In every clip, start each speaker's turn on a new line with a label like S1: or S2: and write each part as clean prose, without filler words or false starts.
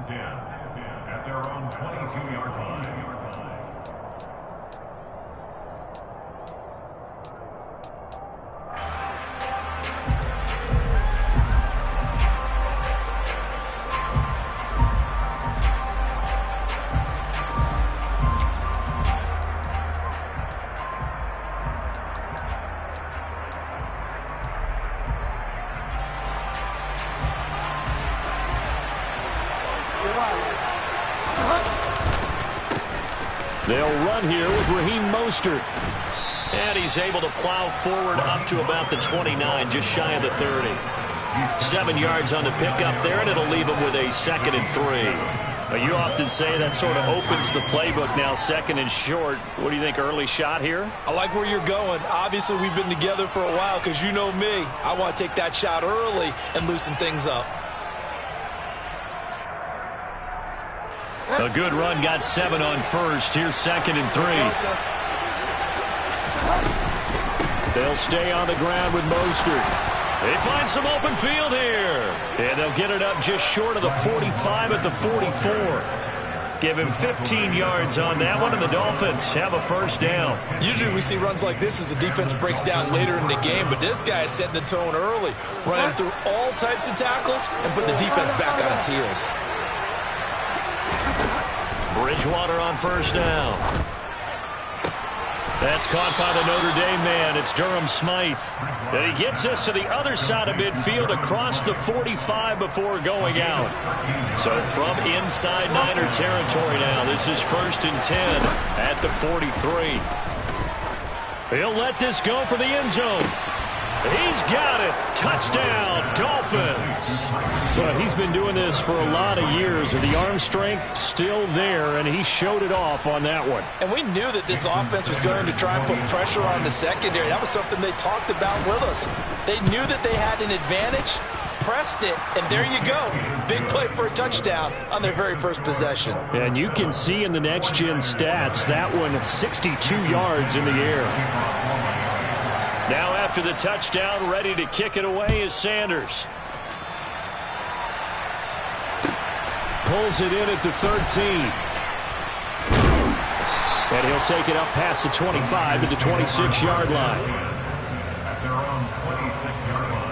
S1: 10 at their own 22-yard line.
S2: They'll run here with Raheem Mostert. And he's able to plow forward up to about the 29, just shy of the 30. 7 yards on the pickup there, and it'll leave him with a 2nd and 3. Now, you often say that sort of opens the playbook now, 2nd and short. What do you think, early shot here?
S3: I like where you're going. Obviously, we've been together for a while because you know me. I want to take that shot early and loosen things up.
S2: A good run, got 7 on first. Here's 2nd and 3. They'll stay on the ground with Mostert. They find some open field here. And they'll get it up just short of the 45 at the 44. Give him 15 yards on that one, and the Dolphins have a first down.
S3: Usually we see runs like this as the defense breaks down later in the game, but this guy is setting the tone early, running through all types of tackles and putting the defense back on its heels.
S2: Bridgewater on first down. That's caught by the Notre Dame man. It's Durham Smythe. And he gets us to the other side of midfield across the 45 before going out. So from inside Niner territory now, this is 1st and 10 at the 43. He'll let this go for the end zone. He's got it. Touchdown, Dolphins. Well, he's been doing this for a lot of years, and the arm strength still there, and he showed it off on that one.
S3: And we knew that this offense was going to try and put pressure on the secondary. That was something they talked about with us. They knew that they had an advantage, pressed it, and there you go. Big play for a touchdown on their very first possession.
S2: And you can see in the next-gen stats, that one 62 yards in the air. Now after the touchdown, ready to kick it away is Sanders. Pulls it in at the 13. And he'll take it up past the 25 to the 26-yard line.
S1: At their own 26-yard line.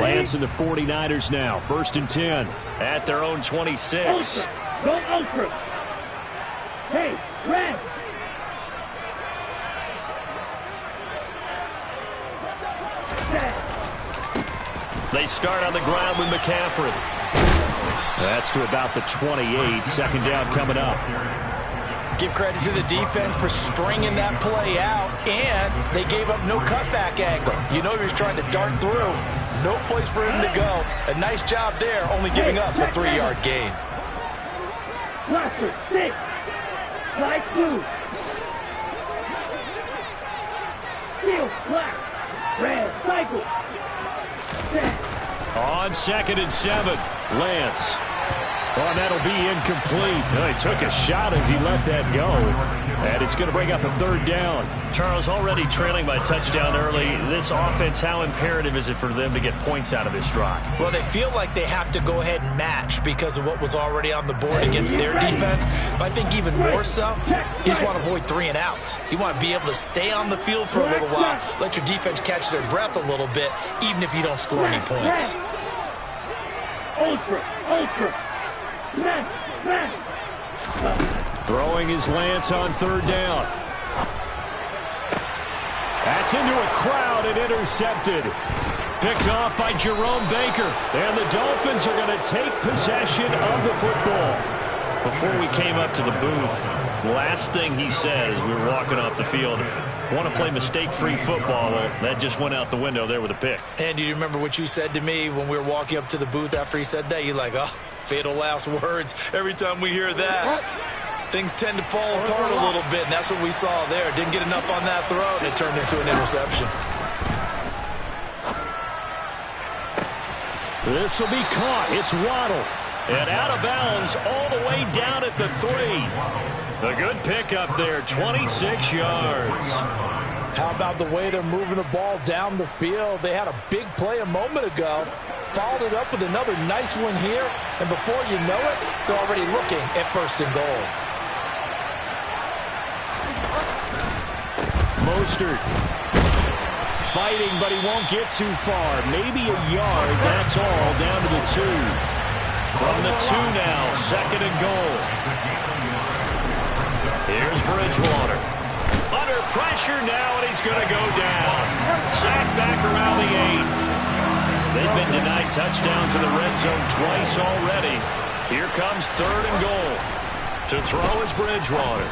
S2: Lance and the 49ers now. 1st and 10 at their own 26.
S4: Ultra. Go ultra. Hey, red.
S2: They start on the ground with McCaffrey. That's to about the 28. 2nd down coming up.
S3: Give credit to the defense for stringing that play out, and they gave up no cutback angle. You know he was trying to dart through. No place for him to go. A nice job there, only giving up a 3-yard gain.
S4: Blaster, 6. Light blue. Teel, black. Red, cycle.
S2: On 2nd and 7, Lance. Oh, that'll be incomplete. Oh, he took a shot as he let that go. And it's going to bring up a 3rd down. Charles, already trailing by touchdown early. This offense, how imperative is it for them to get points out of this drive?
S3: Well, they feel like they have to go ahead and match because of what was already on the board against their defense. But I think even more so, you just want to avoid 3 and outs. You want to be able to stay on the field for a little while, let your defense catch their breath a little bit, even if you don't score any points.
S4: Ultra, ultra.
S2: Throwing his Lance on 3rd down. That's into a crowd and intercepted. Picked off by Jerome Baker. And the Dolphins are going to take possession of the football. Before we came up to the booth, last thing he said as we were walking off the field, want to play mistake-free football. Well, that just went out the window there with a pick.
S3: And do you remember what you said to me when we were walking up to the booth after he said that? You're like, oh, fatal last words. Every time we hear that, things tend to fall apart a little bit, and that's what we saw there. Didn't get enough on that throw, and it turned into an interception.
S2: This will be caught. It's Waddle. And out of bounds all the way down at the 3. A good pickup there, 26 yards.
S3: How about the way they're moving the ball down the field? They had a big play a moment ago, followed it up with another nice one here, and before you know it, they're already looking at 1st and goal.
S2: Mostert fighting, but he won't get too far. Maybe a yard, that's all, down to the 2. From the 2 now, 2nd and goal. Here's Bridgewater. Under pressure now, and he's going to go down. Sacked back around the 8. They've been denied touchdowns in the red zone twice already. Here comes 3rd and goal. To throw is Bridgewater.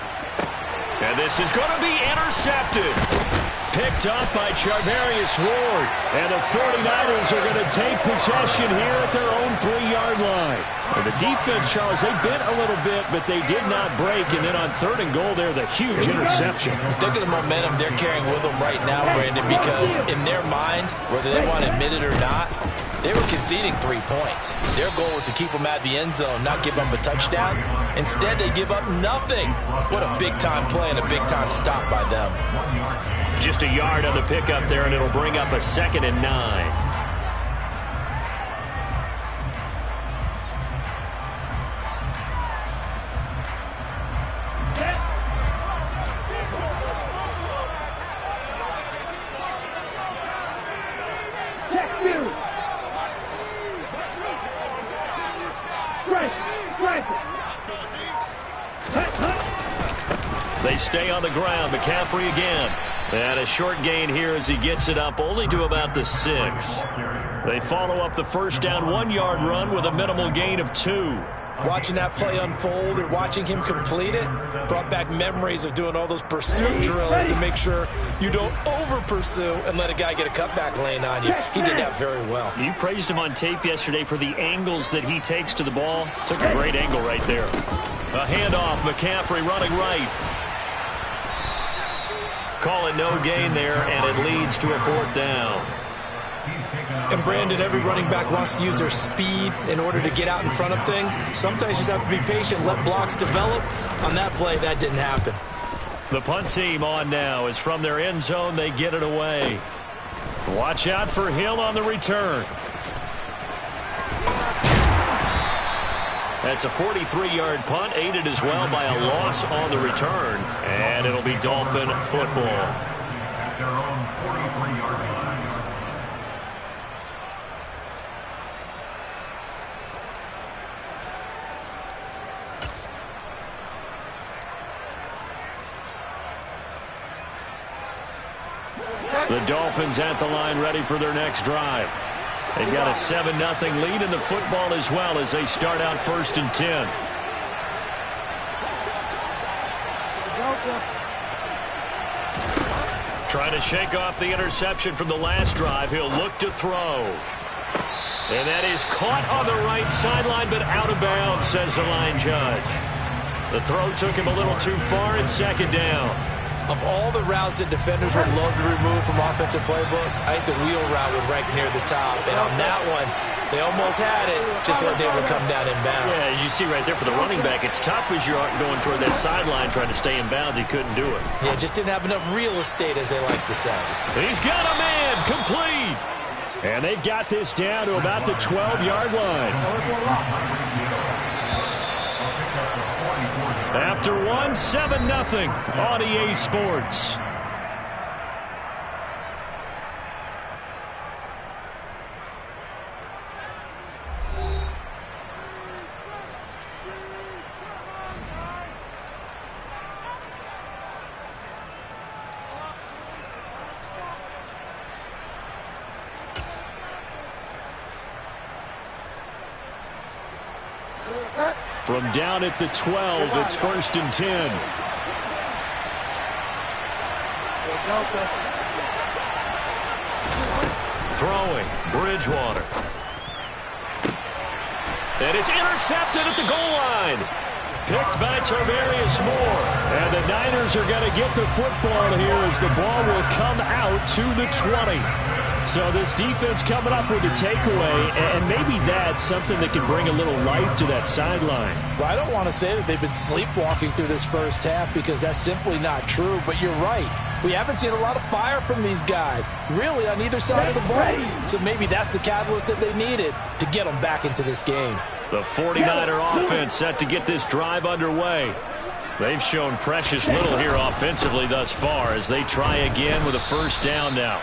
S2: And this is going to be intercepted. Picked up by Charvarius Ward. And the 49ers are going to take possession here at their own 3-yard line. And the defense, Charles, they bent a little bit, but they did not break. And then on 3rd and goal there, the huge interception.
S3: Look at the momentum they're carrying with them right now, Brandon, because in their mind, whether they want to admit it or not, they were conceding 3 points. Their goal was to keep them at the end zone, not give them a touchdown. Instead, they give up nothing. What a big-time play and a big-time stop by them.
S2: Just a yard on the pickup there, and it'll bring up a 2nd and 9. They stay on the ground. McCaffrey again. And a short gain here as he gets it up only to about the 6. They follow up the 1st down 1-yard run with a minimal gain of 2.
S3: Watching that play unfold and watching him complete it brought back memories of doing all those pursuit drills to make sure you don't over-pursue and let a guy get a cutback lane on you. He did that very well.
S2: You praised him on tape yesterday for the angles that he takes to the ball. Took a great angle right there. A handoff, McCaffrey running right. Call it no gain there, and it leads to a 4th down.
S3: And Brandon, every running back wants to use their speed in order to get out in front of things. Sometimes you just have to be patient, let blocks develop. On that play, that didn't happen.
S2: The punt team on now is from their end zone. They get it away. Watch out for Hill on the return. That's a 43-yard punt, aided as well by a loss on the return. And it'll be Dolphin football.
S1: At their own 43-yard line.
S2: The Dolphins at the line ready for their next drive. They've got a 7-0 lead in the football as well as they start out 1st and 10. Trying to shake off the interception from the last drive. He'll look to throw. And that is caught on the right sideline, but out of bounds, says the line judge. The throw took him a little too far. It's 2nd down.
S3: Of all the routes that defenders would love to remove from offensive playbooks, I think the wheel route would rank near the top. And on that one, they almost had it, just wasn't able to come down in bounds.
S2: Yeah, as you see right there for the running back, it's tough as you're going toward that sideline trying to stay in bounds. He couldn't do it.
S3: Yeah, just didn't have enough real estate, as they like to say.
S2: He's got a man, complete. And they've got this down to about the 12-yard line. After one, 7-0 on EA Sports. From down at the 12, it's 1st and 10. Throwing, Bridgewater. And it's intercepted at the goal line. Picked by Charvarius Moore. And the Niners are going to get the football here as the ball will come out to the 20. So this defense coming up with a takeaway, and maybe that's something that can bring a little life to that sideline.
S3: Well, I don't want to say that they've been sleepwalking through this first half because that's simply not true, but you're right. We haven't seen a lot of fire from these guys, really, on either side of the ball. So maybe that's the catalyst that they needed to get them back into this game.
S2: The 49er offense set to get this drive underway. They've shown precious little here offensively thus far as they try again with a first down now.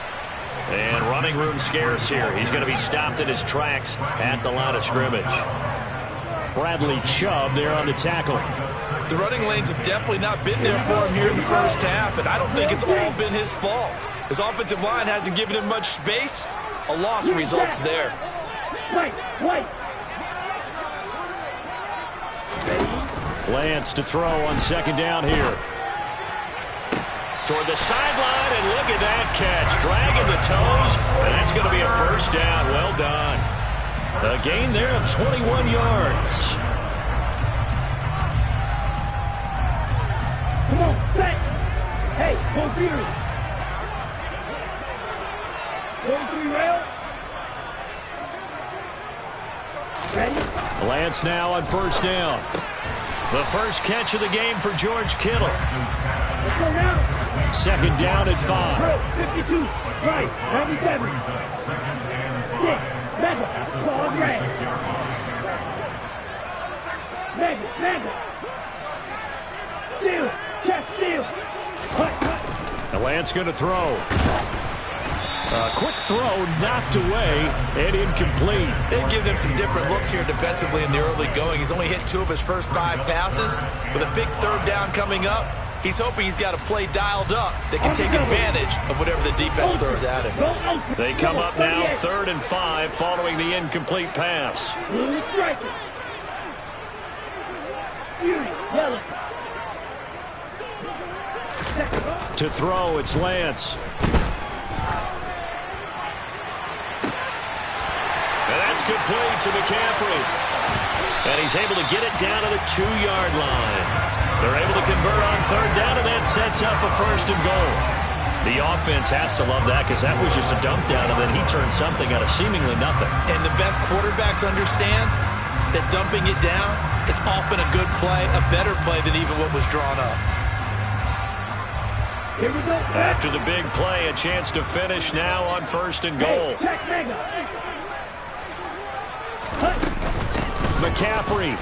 S2: And running room scarce here. He's going to be stopped in his tracks at the line of scrimmage. Bradley Chubb there on the tackle.
S3: The running lanes have definitely not been there for him here in the first half, and I don't think it's all been his fault. His offensive line hasn't given him much space. A loss results there.
S2: Lance to throw on second down here. Toward the sideline, and look at that catch. Dragging the toes, and that's going to be a first down. Well done. A gain there of 21 yards.
S4: Come on, set. Hey, go series. 43 rail. Ready?
S2: Lance now on first down. The first catch of the game for George Kittle.
S4: Let's go now.
S2: Second down at 5.
S4: 52, right, 97. 6, mega, ball drag. Mega. Steal, check, steal.
S2: The Lance going to throw. A quick throw knocked away and incomplete.
S3: They've given him some different looks here defensively in the early going. He's only hit 2 of his first 5 passes. With a big third down coming up, he's hoping he's got a play dialed up that can take advantage of whatever the defense throws at him.
S2: They come up now 3rd and 5 following the incomplete pass. To throw, it's Lance. And that's complete to McCaffrey. And he's able to get it down to the 2-yard line. They're able to convert on 3rd down, and that sets up a 1st and goal. The offense has to love that because that was just a dump down, and then he turned something out of seemingly nothing.
S3: And the best quarterbacks understand that dumping it down is often a good play, a better play than even what was drawn up.
S4: Here we go.
S2: After the big play, a chance to finish now on 1st and goal.
S4: Check mega.
S2: McCaffrey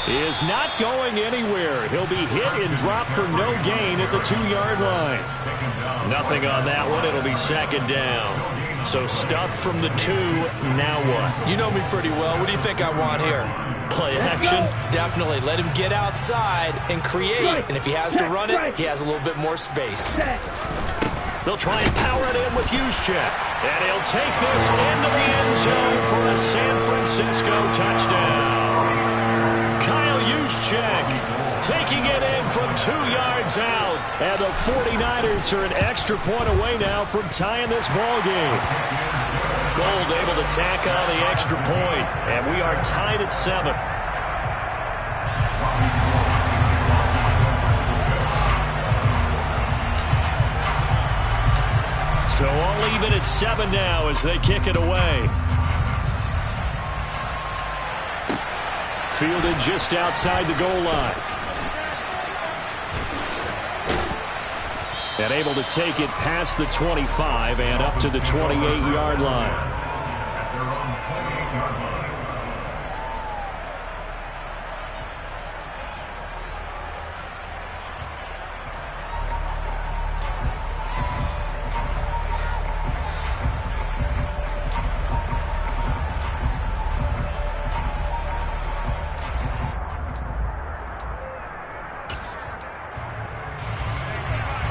S2: is not going anywhere. He'll be hit and dropped for no gain at the 2-yard line. Nothing on that one. It'll be 2nd down. So stuffed from the 2. Now what?
S3: You know me pretty well. What do you think I want here?
S2: Play action?
S3: Definitely. Let him get outside and create. And if he has to run it, he has a little bit more space.
S2: They'll try and power it in with Juszczyk. And he'll take this into the end zone for a San Francisco touchdown. Kyle Juszczyk taking it in from 2 yards out. And the 49ers are an extra point away now from tying this ball game. Gold able to tack on the extra point. And we are tied at 7. So all even at 7 now as they kick it away. Fielded just outside the goal line. And able to take it past the 25 and up to the 28-yard line.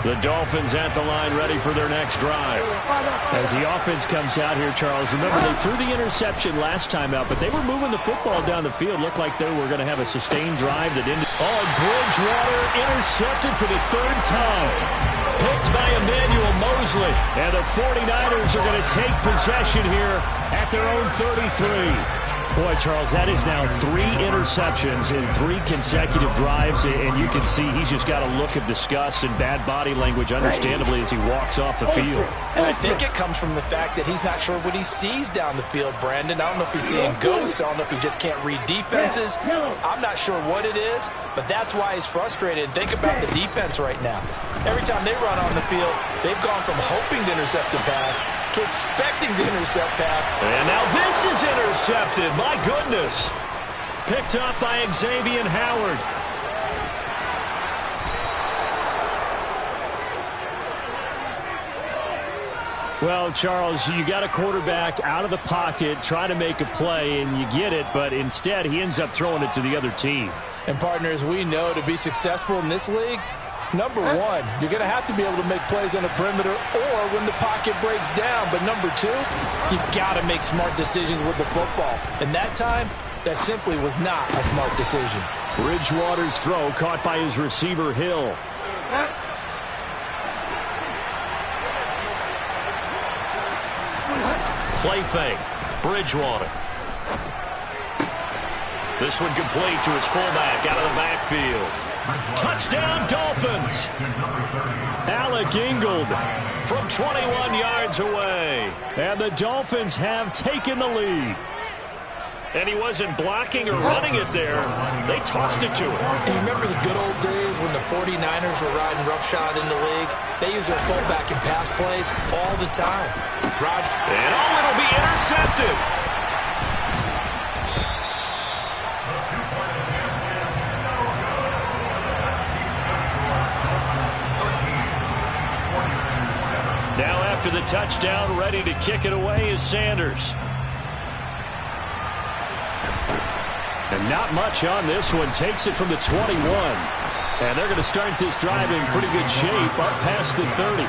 S2: The Dolphins at the line ready for their next drive. As the offense comes out here, Charles, remember they threw the interception last time out, but they were moving the football down the field. Looked like they were going to have a sustained drive that ended. Oh, Bridgewater intercepted for the 3rd time. Picked by Emmanuel Mosley. And the 49ers are going to take possession here at their own 33. Boy, Charles, that is now 3 interceptions in 3 consecutive drives, and you can see he's just got a look of disgust and bad body language, understandably, as he walks off the field.
S3: And I think it comes from the fact that he's not sure what he sees down the field, Brandon. I don't know if he's seeing ghosts. I don't know if he just can't read defenses. I'm not sure what it is, but that's why he's frustrated. Think about the defense right now. Every time they run on the field, they've gone from hoping to intercept the pass to expecting to intercept pass.
S2: And now this is intercepted. My goodness. Picked up by Xavier Howard. Well, Charles, you got a quarterback out of the pocket trying to make a play, and you get it, but instead he ends up throwing it to the other team.
S3: And partners, we know to be successful in this league, number one, you're going to have to be able to make plays on the perimeter or when the pocket breaks down. But number two, you've got to make smart decisions with the football. And that time, that simply was not a smart decision.
S2: Bridgewater's throw caught by his receiver, Hill. Play fake. Bridgewater. This one complete to his fullback out of the backfield. Touchdown, Dolphins. Alec Ingold from 21 yards away. And the Dolphins have taken the lead. And he wasn't blocking or running it there. They tossed it to him.
S3: And you remember the good old days when the 49ers were riding roughshod in the league? They use their fullback in pass plays all the time. Roger.
S2: And it'll be intercepted. Now after the touchdown, ready to kick it away is Sanders. And not much on this one. Takes it from the 21. And they're going to start this drive in pretty good shape up past the 30.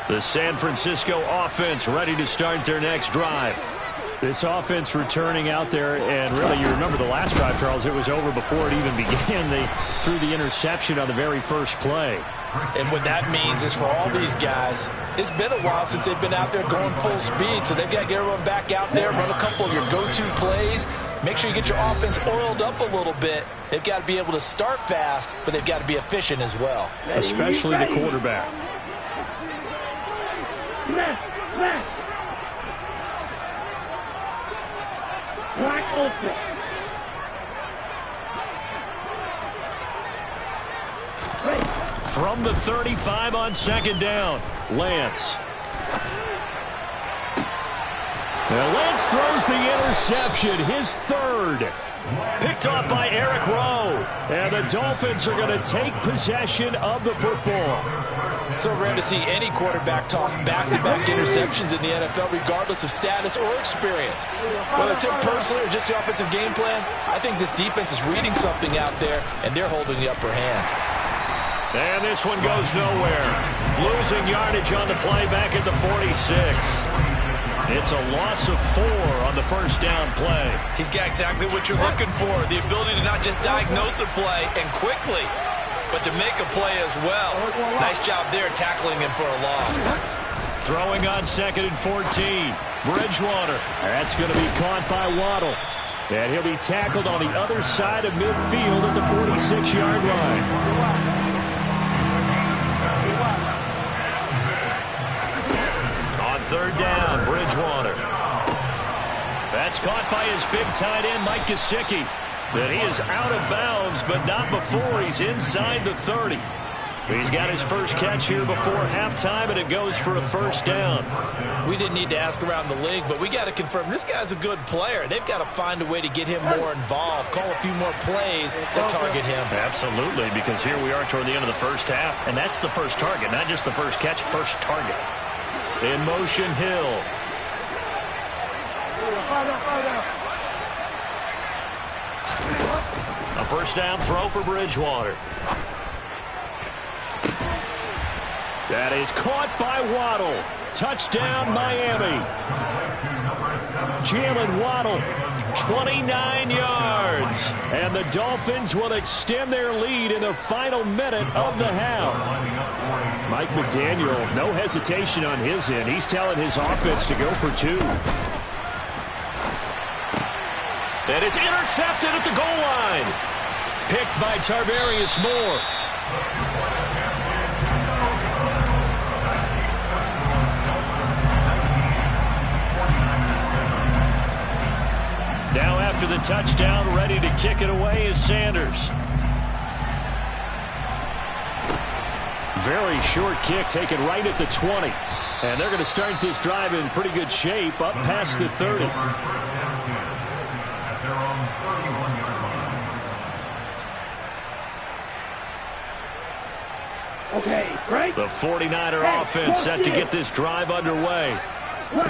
S2: The San Francisco offense ready to start their next drive. This offense returning out there, and really, you remember the last drive, Charles, it was over before it even began. They threw the interception on the very first play.
S3: And what that means is for all these guys, it's been a while since they've been out there going full speed, so they've got to get everyone back out there, run a couple of your go-to plays, make sure you get your offense oiled up a little bit. They've got to be able to start fast, but they've got to be efficient as well.
S2: Especially the quarterback.
S4: Wide open.
S2: From the 35 on second down, Lance. Now Lance throws the interception, his third. Picked off by Eric Rowe. And the Dolphins are going to take possession of the football.
S3: So rare to see any quarterback toss back-to-back interceptions in the NFL, regardless of status or experience. Whether it's him personally or just the offensive game plan, I think this defense is reading something out there, and they're holding the upper hand.
S2: And this one goes nowhere. Losing yardage on the play back at the 46. It's a loss of 4 on the first down play.
S3: He's got exactly what you're looking for, the ability to not just diagnose a play and quickly, but to make a play as well. Nice job there tackling him for a loss.
S2: Throwing on 2nd and 14. Bridgewater. That's going to be caught by Waddle. And he'll be tackled on the other side of midfield at the 46-yard line. On 3rd down, Bridgewater. That's caught by his big tight end, Mike Gesicki. But he is out of bounds, but not before he's inside the 30. He's got his first catch here before halftime, and it goes for a first down.
S3: We didn't need to ask around the league, but we got to confirm this guy's a good player. They've got to find a way to get him more involved, call a few more plays that target him.
S2: Absolutely, because here we are toward the end of the first half, and that's the first target, not just the first catch, first target. In motion, Hill. A first down throw for Bridgewater. That is caught by Waddle. Touchdown, Miami. Jalen Waddle, 29 yards. And the Dolphins will extend their lead in the final minute of the half. Mike McDaniel, no hesitation on his end. He's telling his offense to go for 2. And it's intercepted at the goal line. Picked by Tarvarius Moore. Now after the touchdown, ready to kick it away is Sanders. Very short kick taken right at the 20. And they're going to start this drive in pretty good shape up past the 30.
S4: Okay, right.
S2: The 49er offense set to get this drive underway.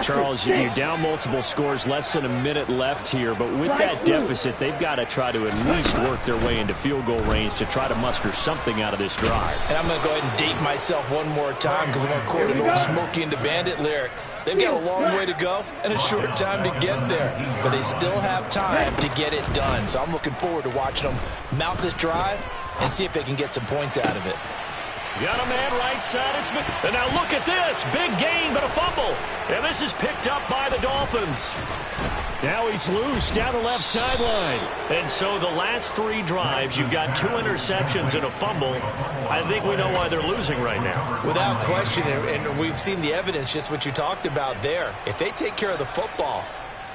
S2: Charles, you're down multiple scores, less than a minute left here, but with that deficit, they've got to try to at least work their way into field goal range to try to muster something out of this drive.
S3: And I'm going to go ahead and date myself one more time because I'm going to quote an old Smokey and the Bandit lyric. They've got a long way to go and a short time to get there, but they still have time to get it done. So I'm looking forward to watching them mount this drive and see if they can get some points out of it.
S2: Got a man right side. And now look at this. Big gain, but a fumble. And this is picked up by the Dolphins. Now he's loose down the left sideline. And so the last 3 drives, you've got 2 interceptions and a fumble. I think we know why they're losing right now.
S3: Without question, and we've seen the evidence, just what you talked about there. If they take care of the football,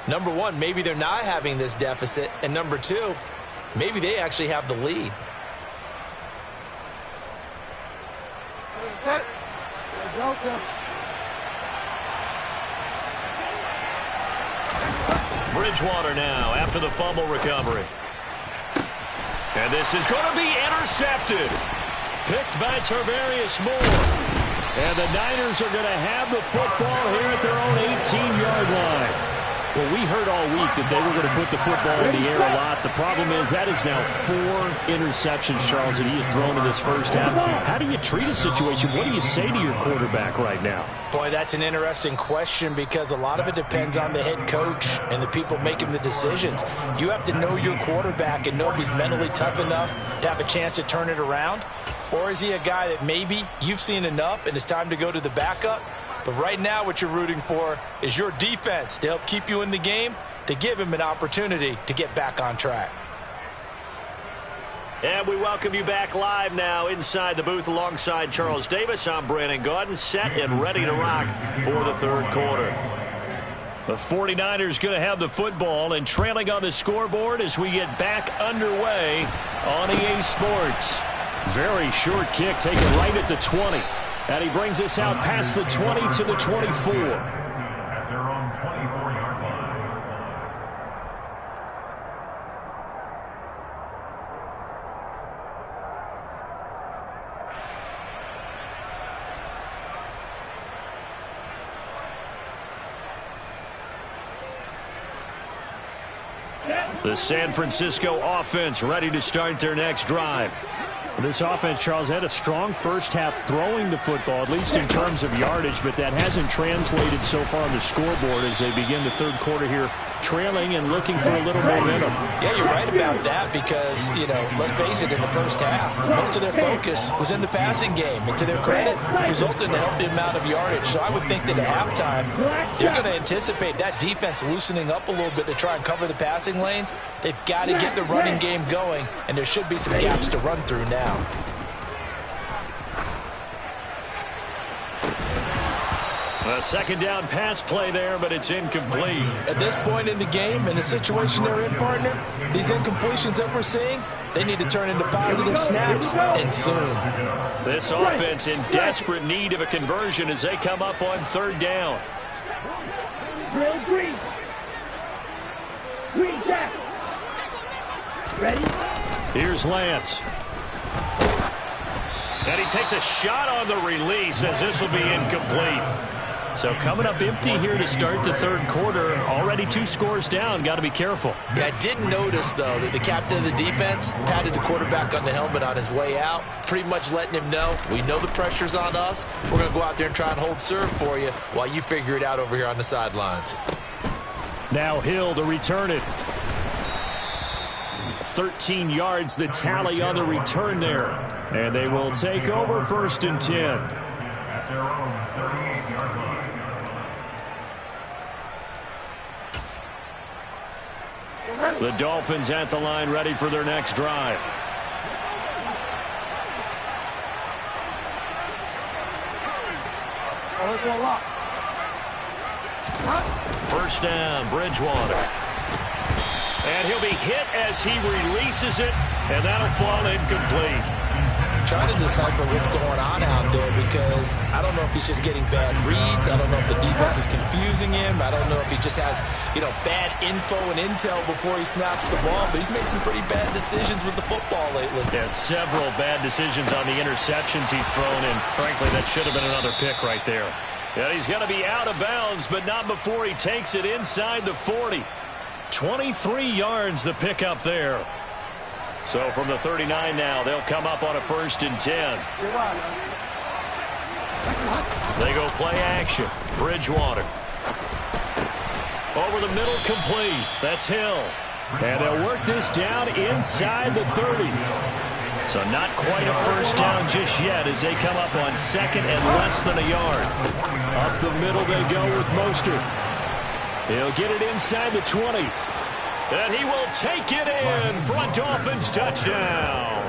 S3: number 1, maybe they're not having this deficit. And number 2, maybe they actually have the lead.
S2: Bridgewater now after the fumble recovery. And this is going to be intercepted. Picked by Tarvarius Moore. And the Niners are going to have the football here at their own 18-yard line. Well, we heard all week that they were going to put the football in the air a lot. The problem is that is now 4 interceptions, Charles, that he has thrown in this first half. How do you treat a situation? What do you say to your quarterback right now?
S3: Boy, that's an interesting question because a lot of it depends on the head coach and the people making the decisions. You have to know your quarterback and know if he's mentally tough enough to have a chance to turn it around. Or is he a guy that maybe you've seen enough and it's time to go to the backup? But right now what you're rooting for is your defense to help keep you in the game, to give him an opportunity to get back on track.
S2: And we welcome you back live now inside the booth alongside Charles Davis. I'm Brandon Gaudin, set and ready to rock for the third quarter. The 49ers going to have the football and trailing on the scoreboard as we get back underway on EA Sports. Very short kick taken right at the 20. And he brings us out past the 20 to the 24.
S1: At their own 24-yard line.
S2: The San Francisco offense ready to start their next drive. This offense, Charles, had a strong first half throwing the football, at least in terms of yardage, but that hasn't translated so far on the scoreboard as they begin the third quarter here, trailing and looking for a little momentum.
S3: Yeah, you're right about that because, you know, let's face it, in the first half, most of their focus was in the passing game. And to their credit, resulted in a healthy amount of yardage. So I would think that at halftime, they're going to anticipate that defense loosening up a little bit to try and cover the passing lanes. They've got to get the running game going, and there should be some gaps to run through now.
S2: A second down pass play there, but it's incomplete.
S3: At this point in the game, in the situation they're in, partner, these incompletions that we're seeing, they need to turn into positive snaps, and soon.
S2: This offense in desperate need of a conversion as they come up on third down.
S4: Green. Green back. Ready?
S2: Here's Lance. And he takes a shot on the release as this will be incomplete. So coming up empty here to start the third quarter. Already 2 scores down. Got to be careful.
S3: Yeah, I did notice, though, that the captain of the defense patted the quarterback on the helmet on his way out, pretty much letting him know, we know the pressure's on us. We're going to go out there and try and hold serve for you while you figure it out over here on the sidelines.
S2: Now Hill to return it. 13 yards the tally on the return there. And they will take over 1st and 10.
S1: At their own 38-yard line.
S2: The Dolphins at the line, ready for their next drive. First down, Bridgewater. And he'll be hit as he releases it, and that'll fall incomplete.
S3: Trying to decipher what's going on out there because I don't know if he's just getting bad reads. I don't know if the defense is confusing him. I don't know if he just has, bad info and intel before he snaps the ball. But he's made some pretty bad decisions with the football lately.
S2: Yeah, several bad decisions on the interceptions he's thrown, and frankly, that should have been another pick right there. Yeah, he's going to be out of bounds, but not before he takes it inside the 40. 23 yards the pick up there. So from the 39 now, they'll come up on a 1st and 10. They go play action. Bridgewater. Over the middle, complete. That's Hill. And they'll work this down inside the 30. So not quite a first down just yet as they come up on 2nd and less than a yard. Up the middle they go with Mostert. He'll get it inside the 20. And he will take it in for a Dolphins touchdown.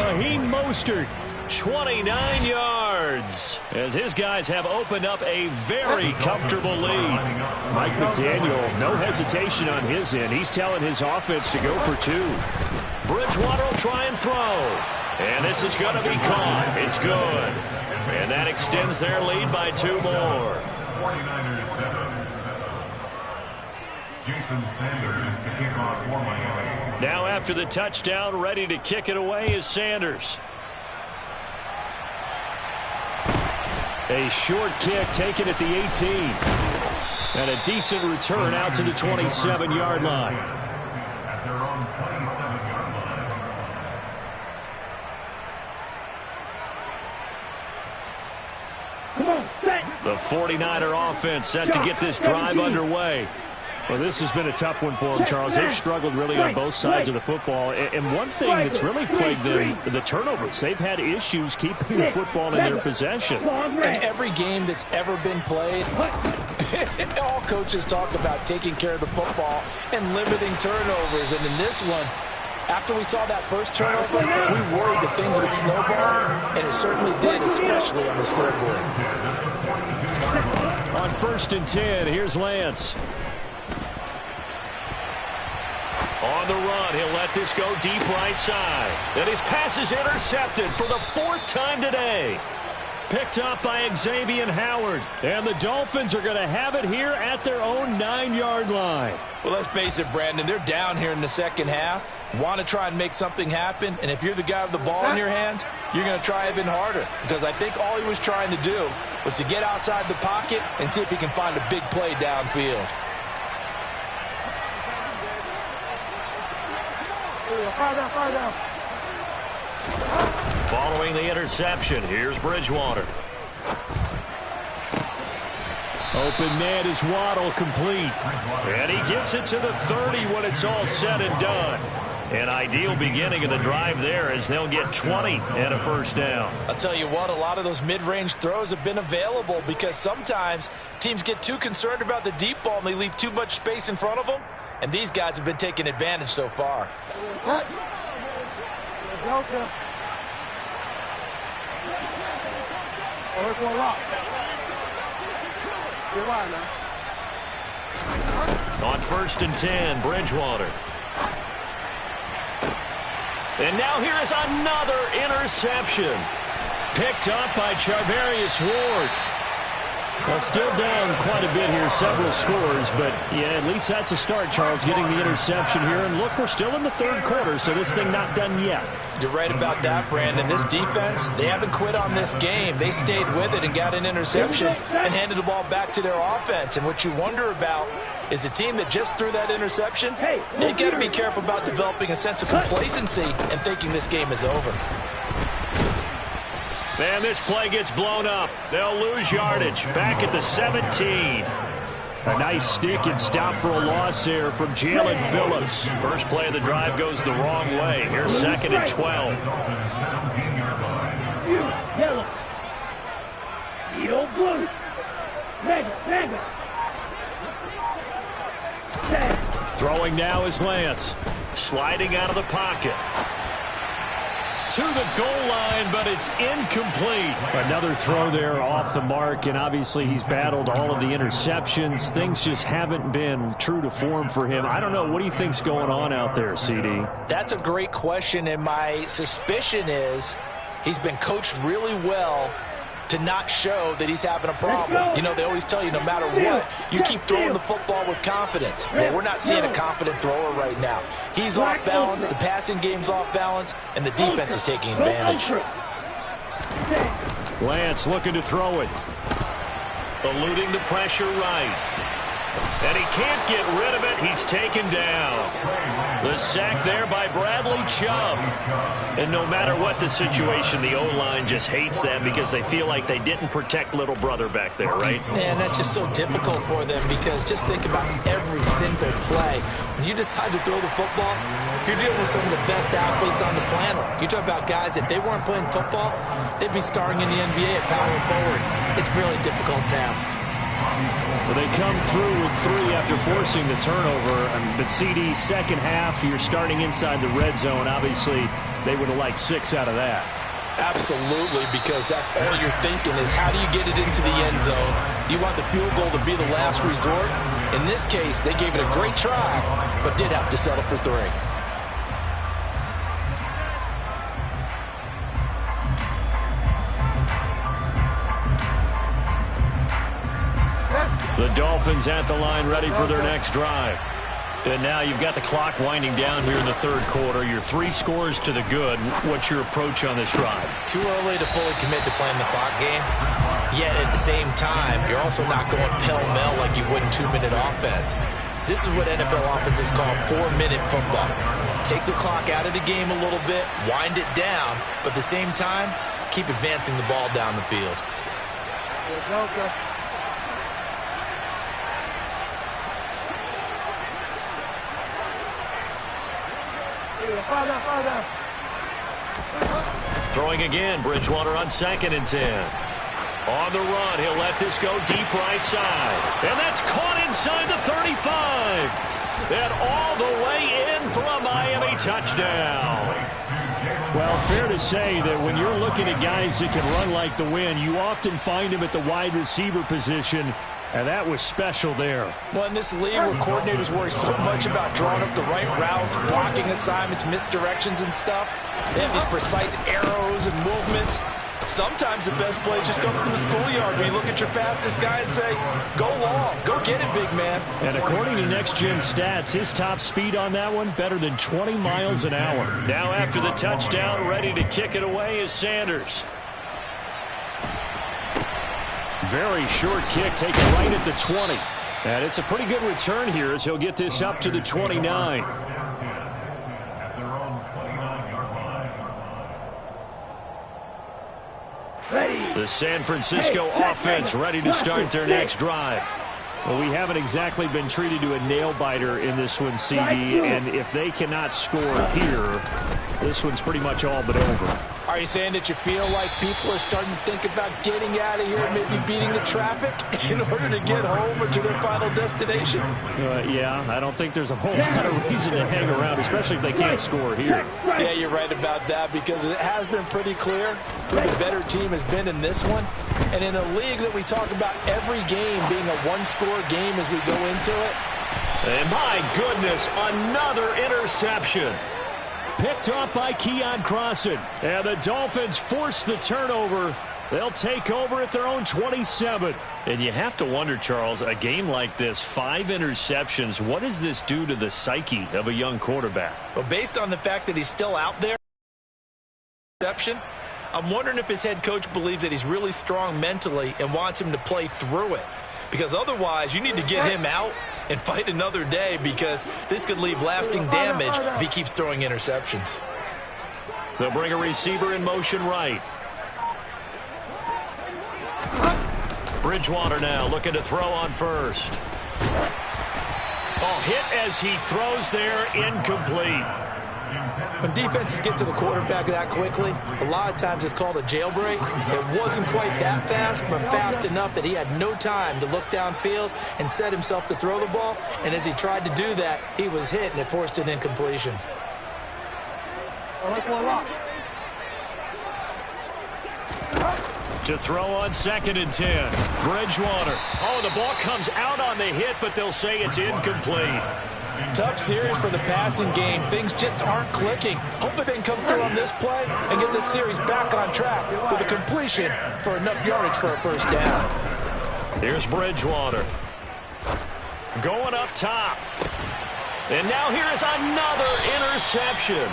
S2: Raheem Mostert, 29 yards, as his guys have opened up a very comfortable lead. Mike McDaniel, no hesitation on his end. He's telling his offense to go for 2. Bridgewater will try and throw. And this is going to be caught. It's good. And that extends their lead by 2 more.
S1: 49ers 7. Jason Sanders to kick off for Miami.
S2: Now after the touchdown, ready to kick it away is Sanders. A short kick taken at the 18. And a decent return out to the 27-yard line.
S1: At their own 27-yard line.
S2: The 49er offense set to get this drive underway. Well, this has been a tough one for them, Charles. They've struggled really on both sides of the football. And one thing that's really plagued them, the turnovers. They've had issues keeping the football in their possession.
S3: In every game that's ever been played, all coaches talk about taking care of the football and limiting turnovers. And in this one, after we saw that first turnover, we worried that things would snowball, and it certainly did, especially on the scoreboard.
S2: On 1st and 10, here's Lance. On the run, he'll let this go deep right side. And his pass is intercepted for the 4th time today. Picked up by Xavier Howard. And the Dolphins are going to have it here at their own 9-yard line.
S3: Well, let's face it, Brandon, they're down here in the second half. Want to try and make something happen. And if you're the guy with the ball in your hands, you're going to try even harder. Because I think all he was trying to do was to get outside the pocket and see if he can find a big play downfield.
S2: Following the interception, here's Bridgewater. Open man is Waddle, complete. And he gets it to the 30 when it's all said and done. An ideal beginning of the drive there as they'll get 20 and a first down.
S3: I'll tell you what, a lot of those mid-range throws have been available because sometimes teams get too concerned about the deep ball and they leave too much space in front of them. And these guys have been taking advantage so far.
S2: On 1st and 10, Bridgewater. And now here is another interception. Picked up by Charvarius Ward. Well, still down quite a bit here, several scores, but yeah, at least that's a start, Charles, getting the interception here. And look, we're still in the third quarter, so this thing not done yet.
S3: You're right about that, Brandon. This defense, they haven't quit on this game. They stayed with it and got an interception and handed the ball back to their offense. And what you wonder about is a team that just threw that interception, they got to be careful about developing a sense of complacency and thinking this game is over.
S2: And this play gets blown up. They'll lose yardage. Back at the 17. A nice stick and stop for a loss there from Jalen Phillips. First play of the drive goes the wrong way. Here's second and 12.
S4: Yellow. Yellow blue. Mega.
S2: Throwing now is Lance. Sliding out of the pocket. To the goal line, but it's incomplete. Another throw there off the mark, and obviously he's battled all of the interceptions. Things just haven't been true to form for him. I don't know. What do you think's going on out there, CD?
S3: That's a great question, and my suspicion is he's been coached really well to not show that he's having a problem. You know, they always tell you no matter what, you keep throwing the football with confidence. Well, we're not seeing a confident thrower right now. He's off balance, the passing game's off balance, and the defense is taking advantage.
S2: Lance looking to throw it. Eluding the pressure right. And he can't get rid of it. He's taken down. The sack there by Bradley Chubb. And no matter what the situation, the O-line just hates them because they feel like they didn't protect little brother back there, right?
S3: Man, that's just so difficult for them because just think about every single play. When you decide to throw the football, you're dealing with some of the best athletes on the planet. You talk about guys, if they weren't playing football, they'd be starring in the NBA at power forward. It's a really difficult task.
S2: Well, they come through with 3 after forcing the turnover. But CD's second half, you're starting inside the red zone. Obviously, they would have liked 6 out of that.
S3: Absolutely, because that's all you're thinking is how do you get it into the end zone? You want the field goal to be the last resort. In this case, they gave it a great try, but did have to settle for 3.
S2: The Dolphins at the line ready for their next drive. And now you've got the clock winding down here in the third quarter. Your 3 scores to the good. What's your approach on this drive?
S3: Too early to fully commit to playing the clock game. Yet at the same time, you're also not going pell-mell like you would in 2-minute offense. This is what NFL offenses call 4-minute football. Take the clock out of the game a little bit, wind it down, but at the same time, keep advancing the ball down the field.
S2: Throwing again, Bridgewater on 2nd and 10. On the run, he'll let this go deep right side. And that's caught inside the 35. And all the way in for a Miami touchdown. Well, fair to say that when you're looking at guys that can run like the wind, you often find them at the wide receiver position. And that was special there.
S3: Well, in this league where coordinators worry so much about drawing up the right routes, blocking assignments, misdirections and stuff, they have these precise arrows and movements. Sometimes the best plays just come from the schoolyard where you look at your fastest guy and say, go long, go get it, big man.
S2: And according to Next Gen Stats, his top speed on that one, better than 20 miles an hour. Now after the touchdown, ready to kick it away is Sanders. Very short kick, taken right at the 20. And it's a pretty good return here as he'll get this up to the 29. The San Francisco offense ready to start their next drive. Well, we haven't exactly been treated to a nail-biter in this one, CD, and if they cannot score here, this one's pretty much all but over.
S3: Are you saying that you feel like people are starting to think about getting out of here and maybe beating the traffic in order to get home or to their final destination?
S2: Yeah, I don't think there's a whole lot of reason to hang around, especially if they can't score here.
S3: Yeah, you're right about that because it has been pretty clear who the better team has been in this one. And in a league that we talk about every game being a one-score game as we go into it.
S2: And my goodness, another interception. Picked off by Keon Crossan. And the Dolphins force the turnover. They'll take over at their own 27. And you have to wonder, Charles, a game like this, 5 interceptions, what does this do to the psyche of a young quarterback?
S3: Well, based on the fact that he's still out there, I'm wondering if his head coach believes that he's really strong mentally and wants him to play through it. Because otherwise, you need to get him out and fight another day, because this could leave lasting damage if he keeps throwing interceptions.
S2: They'll bring a receiver in motion right. Bridgewater now looking to throw on first. Oh, hit as he throws there, incomplete.
S3: When defenses get to the quarterback that quickly, a lot of times it's called a jailbreak. It wasn't quite that fast, but fast enough that he had no time to look downfield and set himself to throw the ball. And as he tried to do that, he was hit, and it forced an incompletion.
S2: To throw on 2nd and 10. Bridgewater. Oh, the ball comes out on the hit, but they'll say it's incomplete.
S3: Tough series for the passing game. Things just aren't clicking. Hoping they can come through on this play and get this series back on track with a completion for enough yardage for a first down.
S2: Here's Bridgewater. Going up top. And now here is another interception.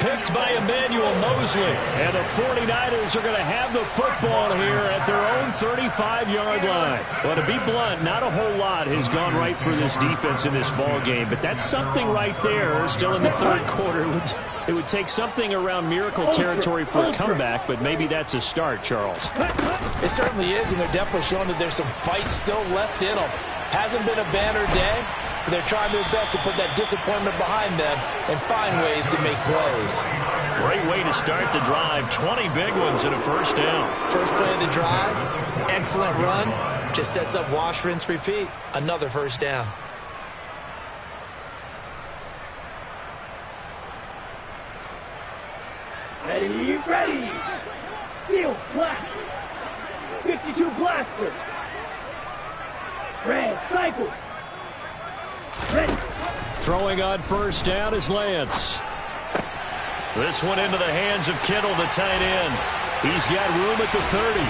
S2: Picked by Emmanuel Mosley. And the 49ers are going to have the football here at their own 35-yard line. Well, to be blunt, not a whole lot has gone right for this defense in this ball game, but that's something right there. Still in the third quarter. It would take something around miracle territory for a comeback, but maybe that's a start, Charles.
S3: It certainly is, and they're definitely showing that there's some fight still left in them. Hasn't been a banner day. They're trying their best to put that disappointment behind them and find ways to make plays.
S2: Great way to start the drive. 20 big ones and a first down.
S3: First play of the drive, excellent run. Just sets up wash, rinse, repeat. Another first down.
S4: Ready, ready. Teel, black. 52 blaster. Red, cycle. Ready.
S2: Throwing on first down is Lance. This one into the hands of Kittle, the tight end. He's got room at the 30.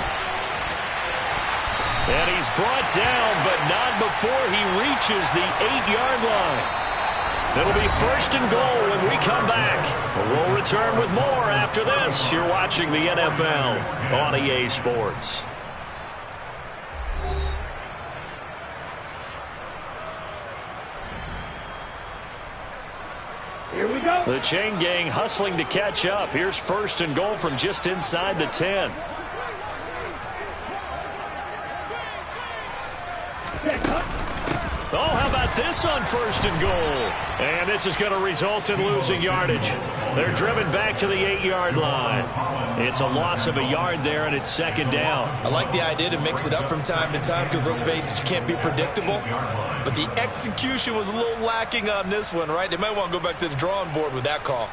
S2: And he's brought down, but not before he reaches the 8-yard line. It'll be 1st and goal when we come back. We'll return with more after this. You're watching the NFL on EA Sports.
S4: Here we go.
S2: The chain gang hustling to catch up. Here's 1st and goal from just inside the 10. Oh, how about this on 1st and goal? And this is going to result in losing yardage. They're driven back to the 8-yard line. It's a loss of a yard there, and it's 2nd down.
S3: I like the idea to mix it up from time to time because, let's face it, you can't be predictable. But the execution was a little lacking on this one, right? They might want to go back to the drawing board with that call.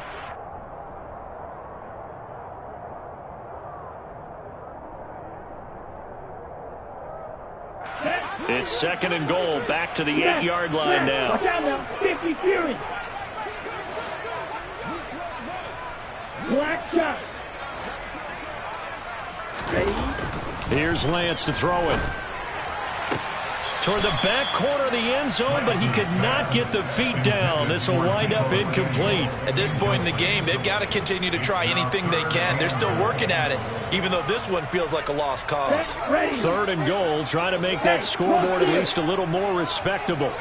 S2: It's 2nd and goal, back to the 8-yard line now.
S4: Watch out now, 50 Fury. Black shot. Ready.
S2: Here's Lance to throw it. Toward the back corner of the end zone, but he could not get the feet down. This will wind up incomplete.
S3: At this point in the game, they've got to continue to try anything they can. They're still working at it, even though this one feels like a lost cause.
S2: 3rd and goal, trying to make that scoreboard at least a little more respectable.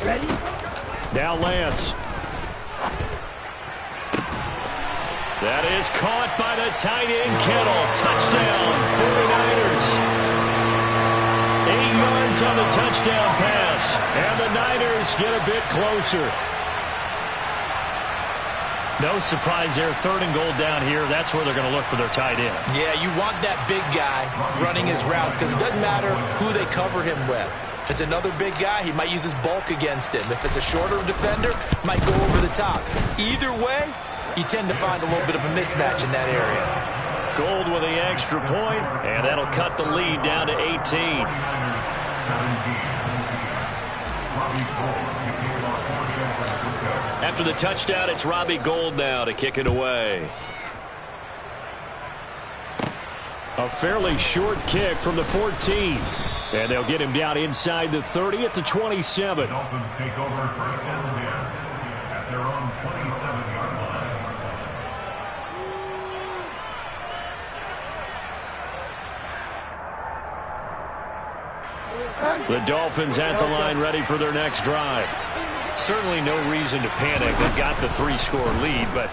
S4: Ready?
S2: Now Lance. That is caught by the tight end, Kittle. Touchdown, 49ers. 8 yards on the touchdown pass. And the Niners get a bit closer. No surprise there. 3rd and goal down here. That's where they're going to look for their tight end.
S3: Yeah, you want that big guy running his routes because it doesn't matter who they cover him with. If it's another big guy, he might use his bulk against him. If it's a shorter defender, might go over the top. Either way, you tend to find a little bit of a mismatch in that area.
S2: Gold with the extra point, and that'll cut the lead down to 18. After the touchdown, it's Robbie Gould now to kick it away. A fairly short kick from the 14. And they'll get him down inside the 30 at the 27.
S1: Dolphins take over first and 10 at their own 27-yard line.
S2: The Dolphins at the line ready for their next drive. Certainly no reason to panic. They've got the 3-score lead, but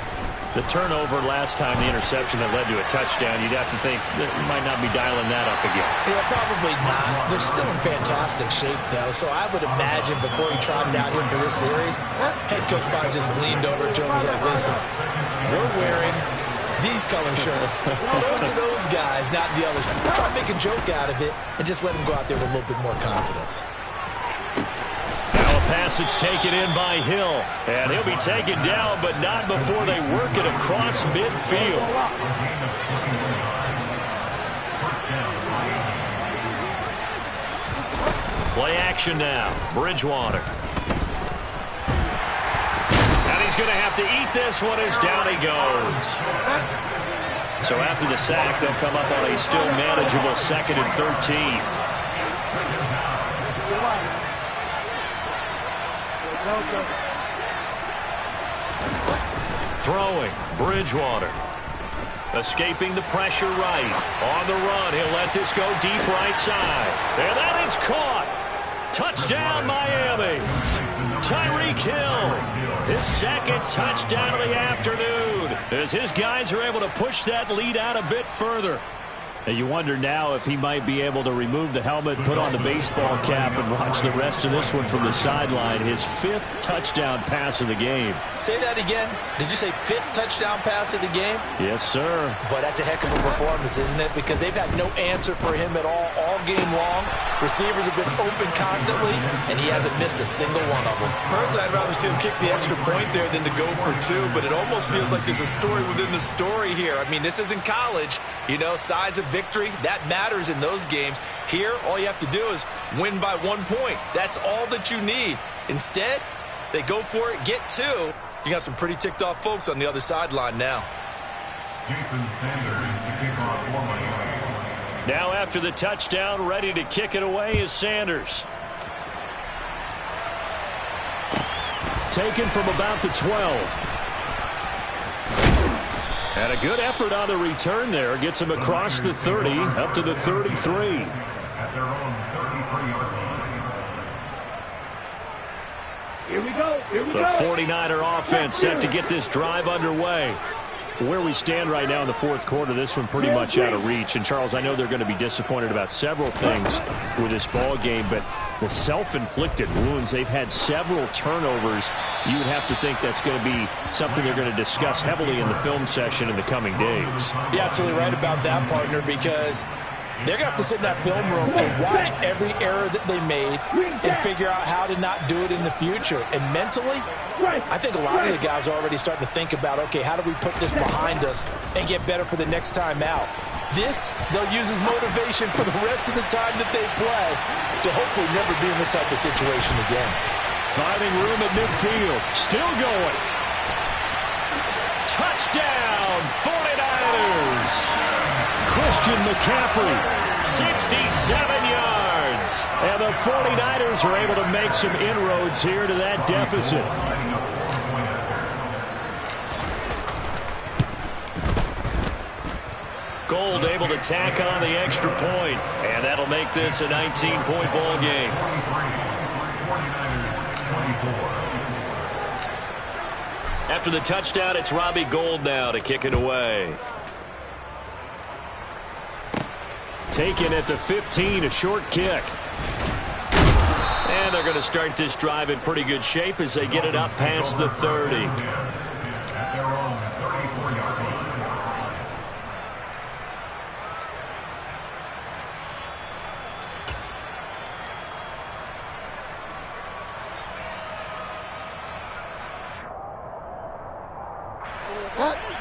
S2: the turnover last time, the interception that led to a touchdown, you'd have to think that you might not be dialing that up again.
S3: Yeah, probably not. They're still in fantastic shape, though, so I would imagine before he trotted out here for this series, head coach probably just leaned over to him and was like, listen, we're wearing these color shirts. Throw it to those guys, not the others. Try to make a joke out of it and just let him go out there with a little bit more confidence.
S2: Pass that's taken in by Hill. And he'll be taken down, but not before they work it across midfield. Play action now. Bridgewater. And he's going to have to eat this one as down he goes. So after the sack, they'll come up on a still manageable 2nd and 13. Throwing, Bridgewater. Escaping the pressure right. On the run, he'll let this go deep right side. And that is caught. Touchdown, Miami. Tyreek Hill, his 2nd touchdown of the afternoon, as his guys are able to push that lead out a bit further. And you wonder now if he might be able to remove the helmet, put on the baseball cap, and watch the rest of this one from the sideline. His 5th touchdown pass of the game.
S3: Say that again. Did you say 5th touchdown pass of the game?
S2: Yes, sir.
S3: But that's a heck of a performance, isn't it? Because they've had no answer for him at all game long. Receivers have been open constantly, and he hasn't missed a single one of them.
S5: Personally, I'd rather see him kick the extra point there than to go for 2, but it almost feels like there's a story within the story here. I mean, this isn't college. You know, size of victory, that matters in those games. Here, all you have to do is win by 1 point. That's all that you need. Instead, they go for it, get 2. You got some pretty ticked off folks on the other sideline now.
S1: Jason Sanders to kick off for Miami.
S2: Now after the touchdown, ready to kick it away is Sanders. Taken from about the 12. And a good effort on the return there. Gets him across the 30, up to the 33.
S1: At their own 33-yard line.
S4: Here we go. Here we
S2: The
S4: go.
S2: 49er offense set to get this drive underway. Where we stand right now in the 4th quarter, this one pretty much out of reach. And, Charles, I know they're going to be disappointed about several things with this ball game, but the self-inflicted wounds, they've had several turnovers. You would have to think that's going to be something they're going to discuss heavily in the film session in the coming days.
S3: You're absolutely right about that, partner, because they're going to have to sit in that film room and watch every error that they made and figure out how to not do it in the future. And mentally, I think a lot of the guys are already starting to think about, okay, how do we put this behind us and get better for the next time out? This, they'll use as motivation for the rest of the time that they play to hopefully never be in this type of situation again.
S2: Finding room at midfield. Still going. Touchdown, 49ers. Christian McCaffrey, 67 yards. And the 49ers are able to make some inroads here to that deficit. Gould able to tack on the extra point, and that'll make this a 19-point ball game. After the touchdown, it's Robbie Gould now to kick it away. Taken at the 15, a short kick. And they're going to start this drive in pretty good shape as they get it up past the 30.
S1: At their own 34-yard line.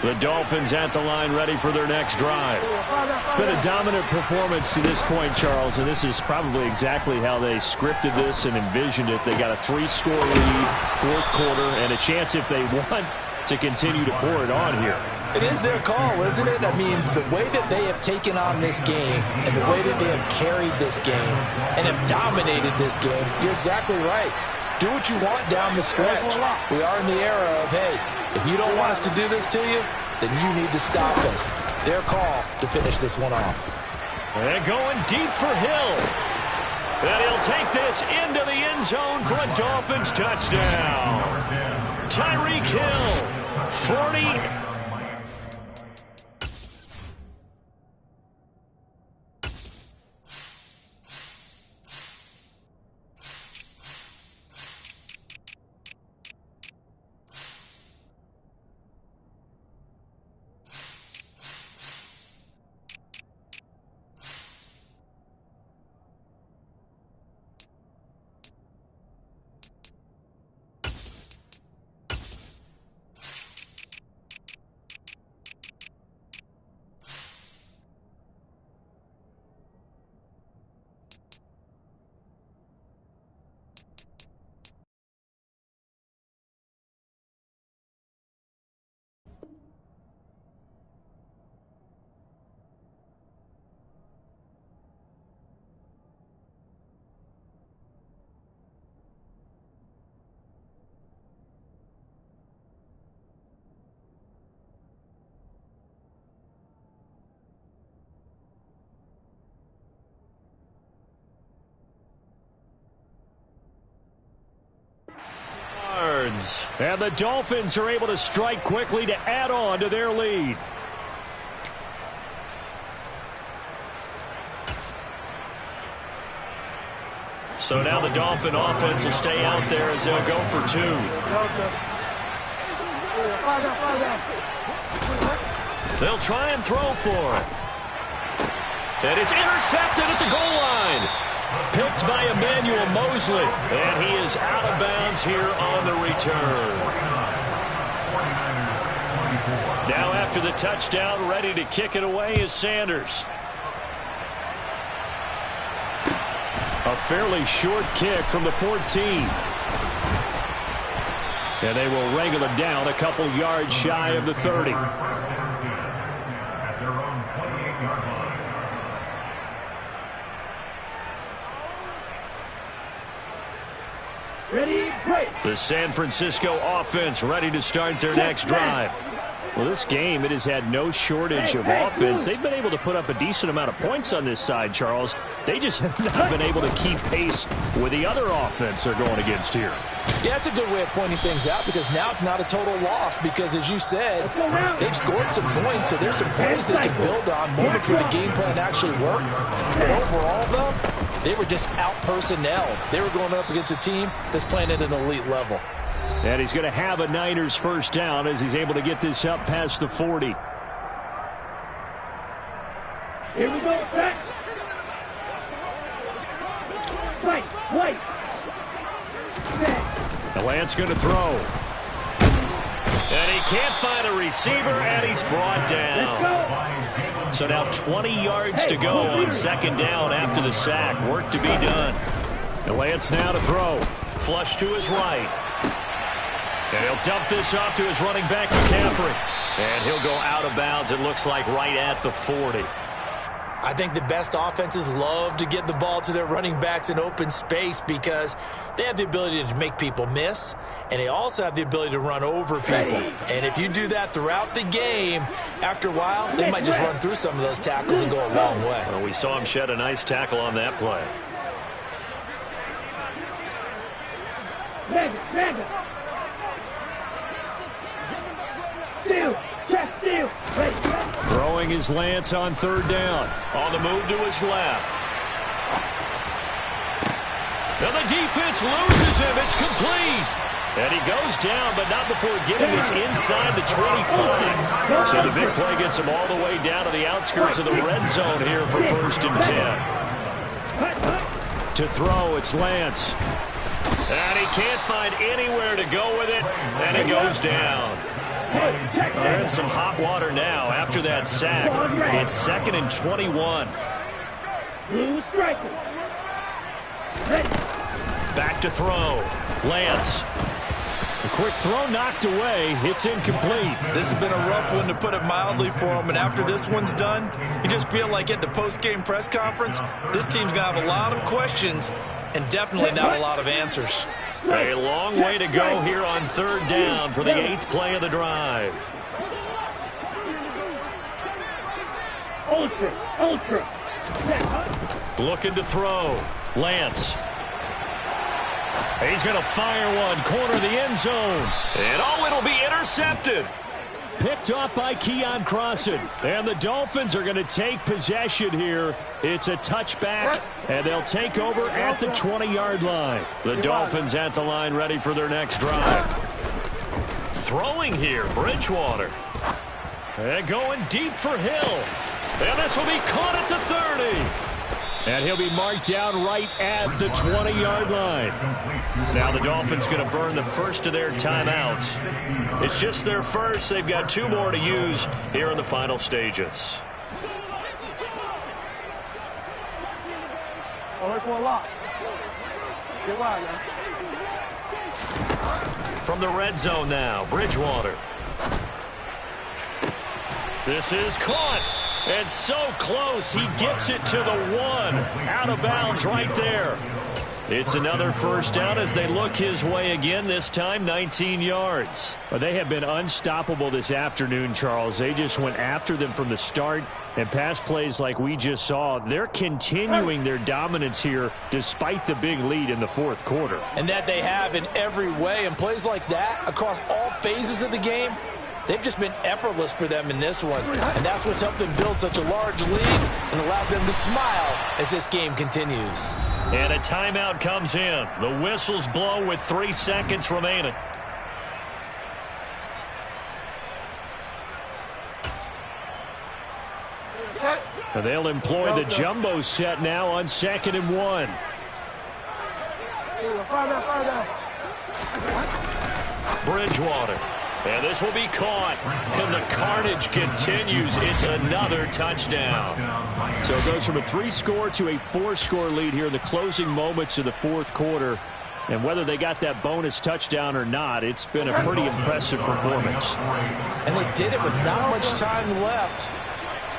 S2: The Dolphins at the line, ready for their next drive. It's been a dominant performance to this point, Charles, and this is probably exactly how they scripted this and envisioned it. They got a 3-score lead, fourth quarter, and a chance, if they want, to continue to pour it on here.
S3: It is their call, isn't it? I mean, the way that they have taken on this game and the way that they have carried this game and have dominated this game, you're exactly right. Do what you want down the stretch. We are in the era of, hey, if you don't want us to do this to you, then you need to stop us. Their call to finish this one off.
S2: And going deep for Hill. And he'll take this into the end zone for a Dolphins touchdown. Tyreek Hill, 40. And the Dolphins are able to strike quickly to add on to their lead. So now the Dolphin offense will stay out there as they'll go for 2. They'll try and throw for it. And it's intercepted at the goal line. Picked by Emmanuel Mosley. And he is out of bounds here on the return. Now after the touchdown, ready to kick it away is Sanders. A fairly short kick from the 14. And they will wrangle it down a couple yards shy of the 30.
S1: At their own 28-yard line.
S4: Ready, break.
S2: The San Francisco offense ready to start their next drive. Well, this game, it has had no shortage of offense. They've been able to put up a decent amount of points on this side, Charles. They just have not been able to keep pace with the other offense they're going against here.
S3: Yeah, it's a good way of pointing things out because now it's not a total loss because, as you said, they've scored some points, so there's some plays they can build on, moments where the game plan actually worked. But overall, though, they were just out-personnelled. They were going up against a team that's playing at an elite level.
S2: And he's going to have a Niners first down as he's able to get this up past the 40.
S4: Here we go, back. Right.
S2: The Lance going to throw. And he can't find a receiver, and he's brought down. So now 20 yards to go on second down after the sack. Work to be done. The Lance now to throw. Flush to his right. And he'll dump this off to his running back, McCaffrey. And he'll go out of bounds, it looks like, right at the 40.
S3: I think the best offenses love to get the ball to their running backs in open space because they have the ability to make people miss, and they also have the ability to run over people. And if you do that throughout the game, after a while, they might just run through some of those tackles and go a long way.
S2: Well, we saw him shed a nice tackle on that play.
S4: Magic. Steal.
S2: Throwing his Lance on third down. On the move to his left. Now the defense loses him. It's complete. And he goes down, but not before getting this inside the 25. So the big play gets him all the way down to the outskirts of the red zone here for 1st and 10. To throw, it's Lance. And he can't find anywhere to go with it, and he goes down. They're in some hot water now after that sack. It's 2nd and 21.
S4: Blue striker. Ready.
S2: Back to throw. Lance. A quick throw knocked away. It's incomplete.
S5: This has been a rough one, to put it mildly, for him. And after this one's done, you just feel like at the post-game press conference, this team's going to have a lot of questions and definitely not a lot of answers.
S2: A long way to go here on 3rd down for the 8th play of the drive.
S4: Ultra.
S2: Looking to throw. Lance. He's going to fire one. Corner of the end zone. And it'll be intercepted. Picked off by Keon Crossan. And the Dolphins are going to take possession here. It's a touchback, and they'll take over at the 20-yard line. The Dolphins at the line, ready for their next drive. Throwing here, Bridgewater. And going deep for Hill. And this will be caught at the 30. And he'll be marked down right at the 20-yard line. Now the Dolphins going to burn the first of their timeouts. It's just their first. They've got 2 more to use here in the final stages. From the red zone now, Bridgewater. This is caught. And so close, he gets it to the 1. Out of bounds right there. It's another first down as they look his way again, this time 19 yards. Well, they have been unstoppable this afternoon, Charles. They just went after them from the start, and pass plays like we just saw, they're continuing their dominance here despite the big lead in the 4th quarter.
S3: And that they have in every way, and plays like that across all phases of the game, they've just been effortless for them in this one. And that's what's helped them build such a large lead and allowed them to smile as this game continues.
S2: And a timeout comes in. The whistles blow with 3 seconds remaining. And they'll employ the jumbo set now on 2nd and 1. Bridgewater. And this will be caught. And the carnage continues. It's another touchdown. So it goes from a 3-score to a 4-score lead here in the closing moments of the 4th quarter. And whether they got that bonus touchdown or not, it's been a pretty impressive performance.
S3: And they did it with not much time left.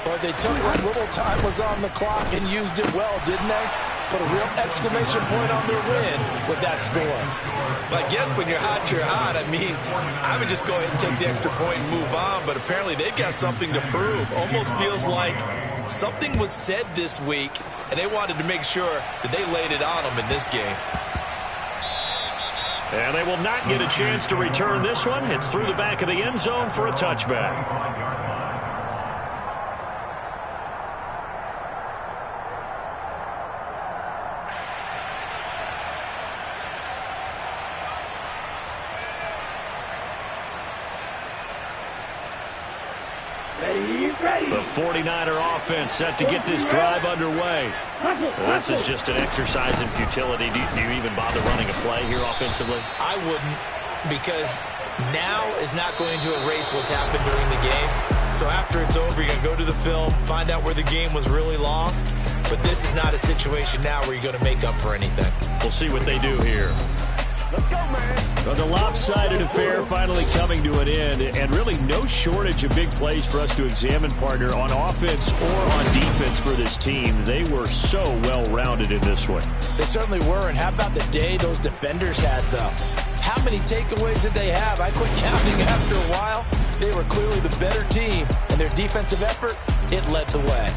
S3: But they took what little time was on the clock and used it well, didn't they? Put a real exclamation point on their win with that score.
S5: Well, I guess when you're hot, you're hot. I mean, I would just go ahead and take the extra point and move on, but apparently they've got something to prove. Almost feels like something was said this week, and they wanted to make sure that they laid it on them in this game.
S2: And they will not get a chance to return this one. It's through the back of the end zone for a touchback. The 49er offense set to get this drive underway. This is just an exercise in futility. Do you even bother running a play here offensively?
S3: I wouldn't, because now is not going to erase what's happened during the game. So after it's over, you're going to go to the film, find out where the game was really lost. But this is not a situation now where you're going to make up for anything.
S2: We'll see what they do here.
S4: Let's go, man.
S2: Well, the lopsided affair finally coming to an end, and really no shortage of big plays for us to examine, partner, on offense or on defense for this team. They were so well-rounded in this one.
S3: They certainly were, and how about the day those defenders had, though? How many takeaways did they have? I quit counting after a while. They were clearly the better team, and their defensive effort, it led the way.